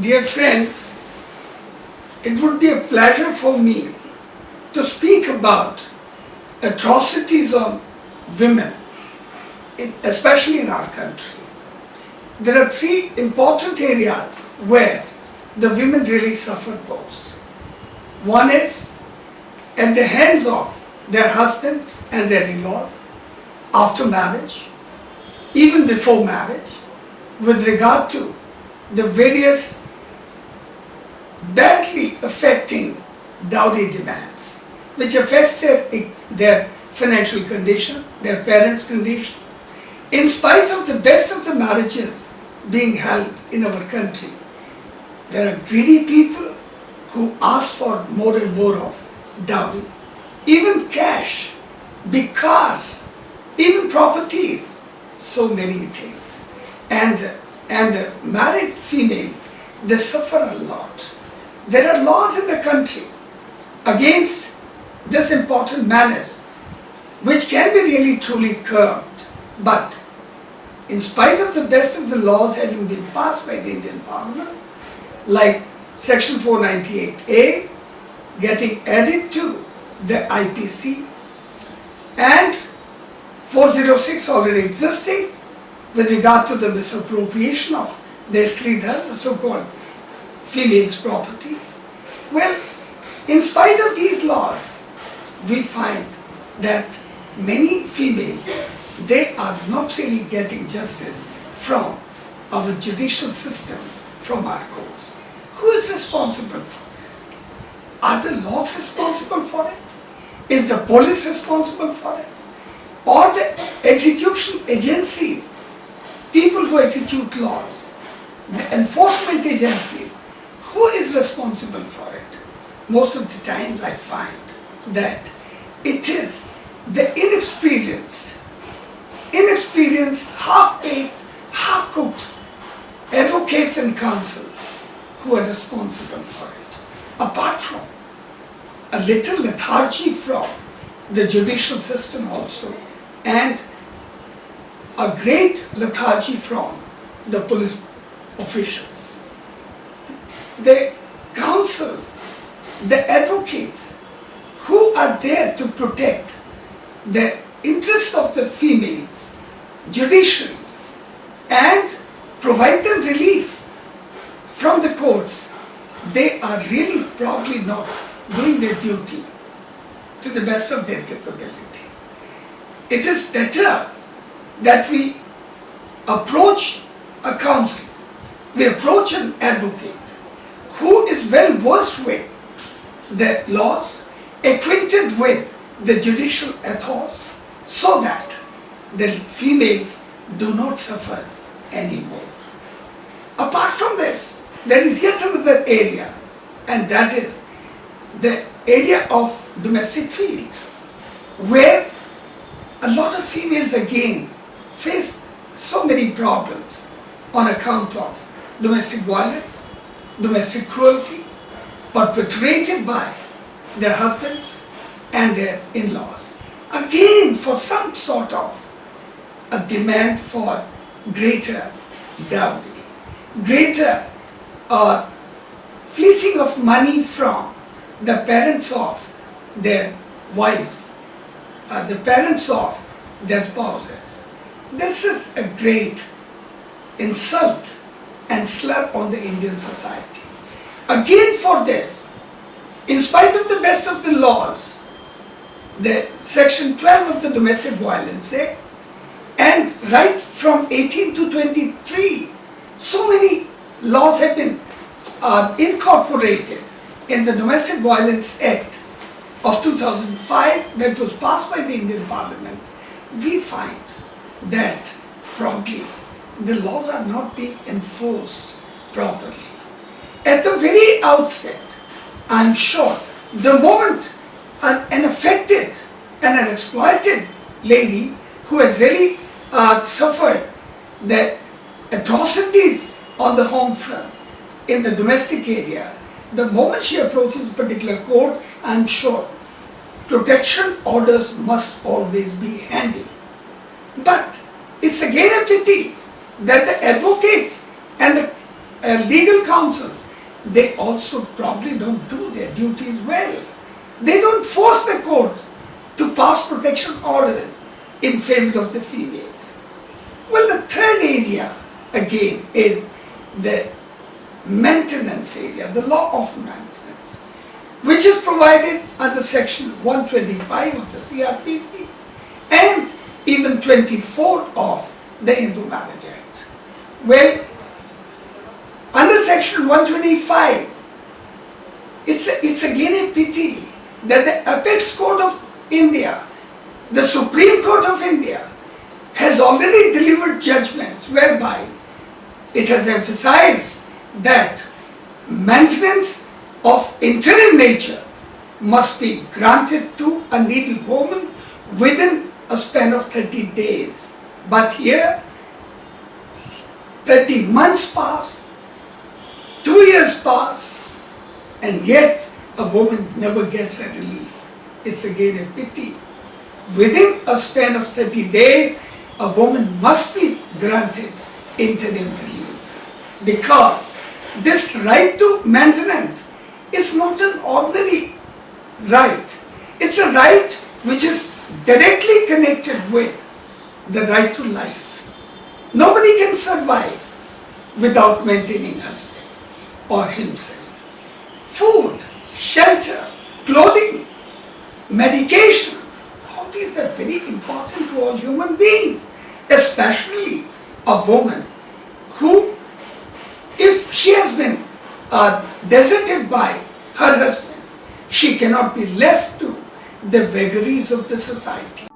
Dear friends, it would be a pleasure for me to speak about atrocities on women, especially in our country. There are three important areas where the women really suffer most. One is at the hands of their husbands and their in-laws after marriage, even before marriage, with regard to the various badly affecting dowry demands, which affects their financial condition, their parents' condition. In spite of the best of the marriages being held in our country, there are greedy people who ask for more and more of dowry, even cash, big cars, even properties, so many things. And the married females, they suffer a lot. There are laws in the country against this important menace, which can be really truly curbed. But in spite of the best of the laws having been passed by the Indian Parliament, like Section 498A getting added to the IPC and 406 already existing with regard to the misappropriation of the Stridhar, the so-called female's property. Well, in spite of these laws, we find that many females, they are not really getting justice from our judicial system, from our courts. Who is responsible for it? Are the laws responsible for it? Is the police responsible for it? Or the execution agencies, people who execute laws, the enforcement agencies, who is responsible for it? Most of the times I find that it is the inexperienced, half-baked, half-cooked advocates and counsels who are responsible for it. Apart from a little lethargy from the judicial system also, and a great lethargy from the police officials. The counsels, the advocates who are there to protect the interests of the females judicially and provide them relief from the courts, they are really probably not doing their duty to the best of their capability. It is better that we approach a counsel, we approach an advocate who is well versed with the laws, acquainted with the judicial ethos, so that the females do not suffer anymore. Apart from this, there is yet another area, and that is the area of domestic field, where a lot of females again face so many problems on account of domestic violence, domestic cruelty, perpetrated by their husbands and their in-laws. Again, for some sort of a demand for greater dowry, greater fleecing of money from the parents of their wives, the parents of their spouses. This is a great insult and slur on the Indian society. Again, for this, in spite of the best of the laws, the Section 12 of the Domestic Violence Act, and right from 18 to 23, so many laws have been incorporated in the Domestic Violence Act of 2005 that was passed by the Indian Parliament. We find that probably the laws are not being enforced properly. At the very outset, I'm sure the moment an affected and an exploited lady who has really suffered the atrocities on the home front in the domestic area, the moment she approaches a particular court, I'm sure protection orders must always be handy. But it's again a pity that the advocates and the legal counsels, they also probably don't do their duties well. They don't force the court to pass protection orders in favor of the females. Well, the third area again is the maintenance area, the law of maintenance, which is provided under section 125 of the CRPC and even 24 of the Hindu Marriage Act. Well, under section 125, it's again a pity that the apex court of India, the Supreme Court of India, has already delivered judgments whereby it has emphasized that maintenance of interim nature must be granted to a needy woman within a span of 30 days. But here, 30 months pass, 2 years pass, and yet a woman never gets a relief. It's again a pity. Within a span of 30 days, a woman must be granted interim relief, because this right to maintenance is not an ordinary right. It's a right which is directly connected with the right to life. Nobody can survive without maintaining herself or himself. Food, shelter, clothing, medication, all these are very important to all human beings, especially a woman who, if she has been deserted by her husband, she cannot be left to the vagaries of the society.